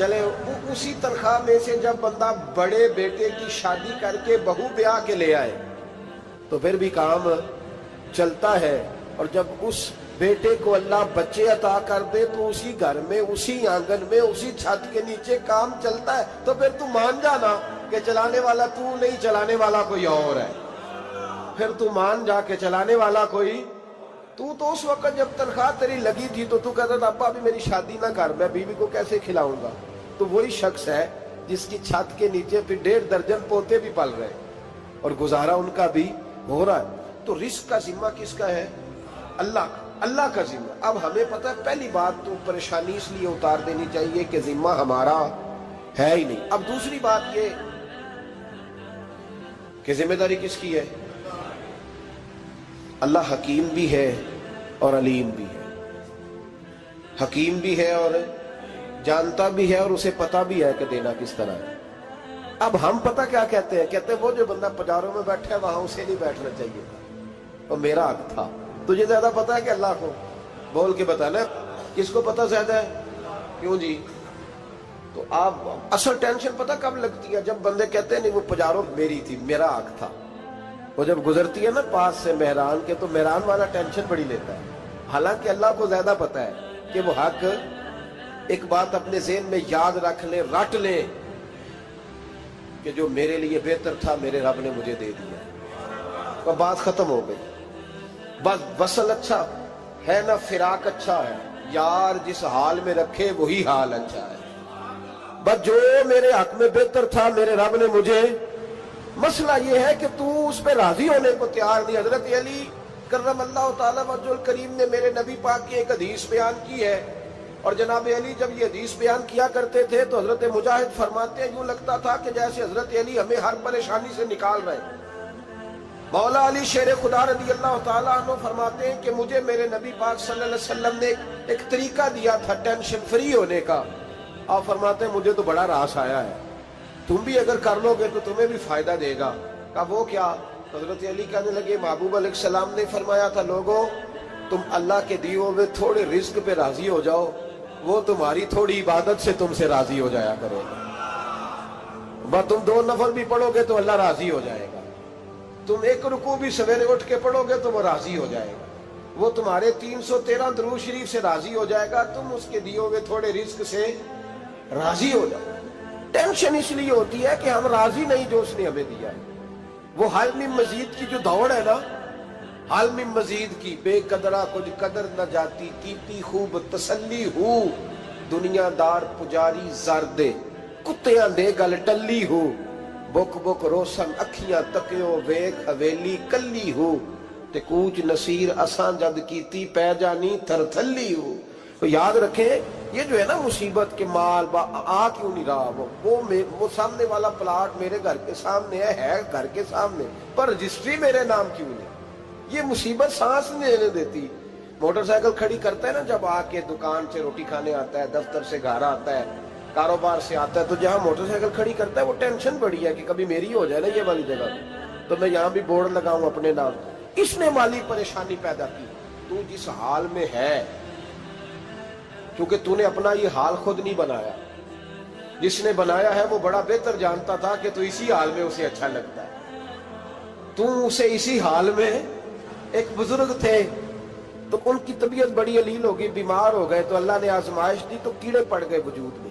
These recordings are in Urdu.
چلے اسی تنخواہ میں سے جب بندہ بڑے بیٹے کی شادی کر کے بہو بیاہ کے لے آئے تو پھر بھی کام چلتا ہے، اور جب اس بیٹے کو اللہ بچے عطا کر دے تو اسی گھر میں، اسی آنگن میں، اسی چھت کے نیچے کام چلتا ہے، تو پھر تو مان جانا کہ چلانے والا تو نہیں، چلانے والا کوئی اور ہے۔ پھر تو مان جا کے چلانے والا کوئی تو اس وقت جب تنخواہ تیری لگی تھی تو کہتا تھا ابا ابھی میری شادی نہ کر، میں بیوی کو کیسے کھلاؤں گا؟ تو وہی شخص ہے جس کی چھت کے نیچے پھر 1.5 درجن پوتے بھی پل رہے اور گزارا ان کا بھی ہو رہا ہے۔ تو رزق کا ذمہ کس کا ہے؟ اللہ کا، اللہ کا ذمہ۔ اب ہمیں پتہ ہے پہلی بات تو پریشانی اس لیے اتار دینی چاہیے کہ ذمہ ہمارا ہے ہی نہیں۔ اب دوسری بات یہ کہ ذمہ داری کس کی ہے؟ اللہ حکیم بھی ہے اور علیم بھی ہے، حکیم بھی ہے اور جانتا بھی ہے اور اسے پتا بھی ہے کہ دینا کس طرح ہے۔ اب ہم پتہ کیا کہتے ہیں؟ کہتے ہیں وہ جو بندہ پجاروں میں بیٹھا ہے وہاں اسے نہیں بیٹھنا چاہیے تھا، اور میرا حق تھا۔ تجھے زیادہ پتا ہے کہ اللہ کو؟ بول کے بتانا کس کو پتہ زیادہ ہے؟ کیوں جی؟ تو آپ اصل ٹینشن پتہ کب لگتی ہے؟ جب بندے کہتے ہیں نہیں وہ پجاروں میری تھی، میرا حق تھا۔ وہ جب گزرتی ہے نا پاس سے مہران کے تو مہران والا ٹینشن بڑی لیتا ہے، حالانکہ اللہ کو زیادہ پتا ہے کہ وہ حق۔ ایک بات اپنے ذہن میں یاد رکھ لیں، رٹ لیں کہ جو میرے لیے بہتر تھا میرے رب نے مجھے دے دیا، اور بات ختم ہو گئی۔ بس وصل اچھا ہے نہ فراق اچھا ہے، یار جس حال میں رکھے وہی حال اچھا ہے۔ بس جو میرے حق میں بہتر تھا میرے رب نے مجھے، مسئلہ یہ ہے کہ تو اس پہ راضی ہونے کو تیار نہیں۔ حضرت علی کرم اللہ تعالیٰ وجہ الکریم نے میرے نبی پاک کی ایک حدیث بیان کی ہے، اور جناب علی جب یہ حدیث بیان کیا کرتے تھے تو حضرت مجاہد فرماتے ہیں یوں لگتا تھا کہ جیسے حضرت علی ہمیں ہر پریشانی سے نکال رہے ہیں۔ مولا علی شیر خدا رضی اللہ تعالیٰ عنہ فرماتے ہیں کہ مجھے میرے نبی پاک صلی اللہ علیہ وسلم نے ایک طریقہ دیا تھا ٹینشن فری ہونے کا۔ آپ فرماتے ہیں مجھے تو بڑا راس آیا ہے، تم بھی اگر کر لو گے تو تمہیں بھی فائدہ دے گا۔ کہا وہ کیا؟ حضرت علی کہنے لگے محبوب علیہ السلام نے فرمایا تھا لوگوں تم اللہ کے دیے ہوئے تھوڑے رزق پہ راضی ہو جاؤ، وہ تمہاری تھوڑی عبادت سے تم سے راضی ہو جایا کرو گے۔ بس تم 2 نفل بھی پڑھو گے تو اللہ راضی ہو جائے گا، تم 1 رکوع بھی سویرے اٹھ کے پڑھو گے تو وہ راضی ہو جائے گا، وہ تمہارے 313 درود شریف سے راضی ہو جائے گا، تم اس کے دیے ہوئے تھوڑے رزق سے راضی ہو جاؤ۔ ٹینشن اس لیے ہوتی ہے کہ ہم راضی نہیں جو اس نے ہمیں دیا ہے۔ وہ حل میں مزید کی جو دوڑ ہے نا، حل میں مزید کی، بے قدرہ کچھ قدر نہ جاتی، کیتی خوب تسلی ہو، دنیا دار پجاری زردے، کتیاں دے گل ٹلی ہو، بک بک روشن اکھیاں تکیو ویک حویلی کلی ہو، تے کوچ نصیر اساں جد کیتی پہ جانی تھر تھلی ہو۔ تو یاد رکھیں یہ جو ہے نا مصیبت کے مال آ کیوں نہیں رہا، وہ سامنے والا پلاٹ میرے گھر کے سامنے ہے گھر کے سامنے، پر رجسٹری میرے نام کیوں نہیں؟ یہ مصیبت سانس نہیں لینے دیتی۔ موٹر سائیکل کھڑی کرتا ہے نا جب آ کے دکان سے روٹی کھانے آتا ہے، دفتر سے گھر آتا ہے، کاروبار سے آتا ہے، تو جہاں موٹر سائیکل کھڑی کرتا ہے وہ ٹینشن بڑی ہے کہ کبھی میری ہو جائے نا یہ والی جگہ، تو میں یہاں بھی بورڈ لگاؤں اپنے نام۔ اس نے مالی پریشانی پیدا کی۔ تو جس حال میں ہے، کیونکہ تو نے اپنا یہ حال خود نہیں بنایا، جس نے بنایا ہے وہ بڑا بہتر جانتا تھا کہ تو اسی حال میں اسے اچھا لگتا ہے۔ تو اسے اسی حال میں، ایک بزرگ تھے تو ان کی طبیعت بڑی علیل ہو گئی، بیمار ہو گئے، تو اللہ نے آزمائش دی تو کیڑے پڑ گئے وجود میں۔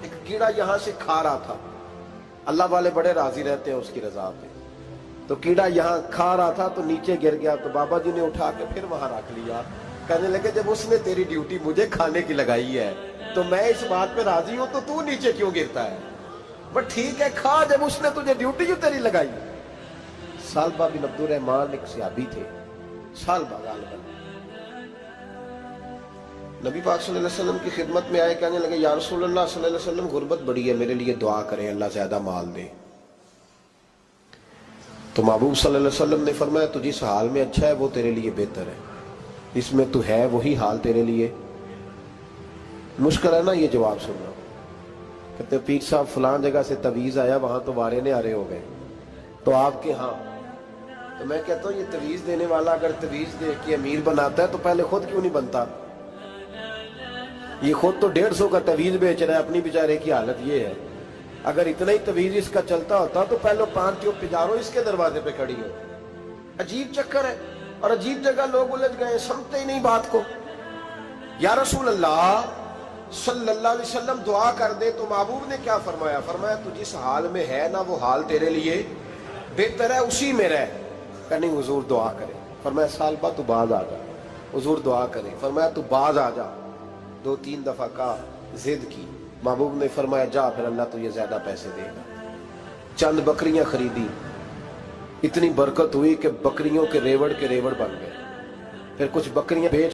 ایک کیڑا یہاں سے کھا رہا تھا، اللہ والے بڑے راضی رہتے ہیں اس کی رضا پہ، تو کیڑا یہاں کھا رہا تھا تو نیچے گر گیا، تو بابا جی نے اٹھا کے پھر وہاں رکھ لیا، کہنے لگے جب اس نے تیری ڈیوٹی مجھے کھانے کی لگائی ہے تو میں اس بات پہ راضی ہوں، تو نیچے کیوں گرتا ہے؟ بس ٹھیک ہے کھا، جب اس نے تجھے ڈیوٹی جو تیری لگائی۔ سالبہ بن عبد الرحمن ایک صحابی تھے، سالبہ غالباً، نبی پاک صلی اللہ علیہ وسلم کی خدمت میں آئے، کہنے لگے یا رسول اللہ صلی اللہ علیہ وسلم غربت بڑی ہے، میرے لیے دعا کریں اللہ زیادہ مال دے۔ تو محبوب صلی اللہ علیہ وسلم نے فرمایا تو جس حال میں اچھا ہے وہ تیرے لیے بہتر ہے، اس میں تو ہے وہی حال تیرے لیے۔ مشکل ہے نا یہ جواب سننا؟ کہتے پیر صاحب فلان جگہ سے تویز آیا، وہاں تو وارے نے آرے ہو گئے، تو آپ کے ہاں؟ تو میں کہتا ہوں یہ تویز دینے والا اگر تویز دے کے امیر بناتا ہے تو پہلے خود کیوں نہیں بنتا؟ یہ خود تو 150 کا تویز بیچ رہا ہے، اپنی بیچارے کی حالت یہ ہے۔ اگر اتنا ہی تویز اس کا چلتا ہوتا تو پہلو 5 جو پجاروں اس کے دروازے پہ کھڑی ہو۔ عجیب چکر ہے اور عجیب جگہ لوگ الجھ گئے، سمجھتے ہی نہیں بات کو۔ یا رسول اللہ صلی اللہ علیہ وسلم دعا کر دے تو محبوب نے کیا فرمایا؟ فرمایا تو جس حال میں ہے نا وہ حال تیرے لیے بہتر ہے، اسی میں رہ۔ کہ نہیں حضور دعا کرے۔ فرمایا سال بعد تو باز آ جا۔ حضور دعا کرے۔ فرمایا تو باز آ جا۔ 2-3 دفعہ کا ضد کی، محبوب نے فرمایا جا پھر اللہ تجھے زیادہ پیسے دے گا۔ چند بکریاں خریدی، اتنی برکت ہوئی کہ بکریوں کے ریوڑ بن گئے۔ پھر کچھ بکریاں بیچ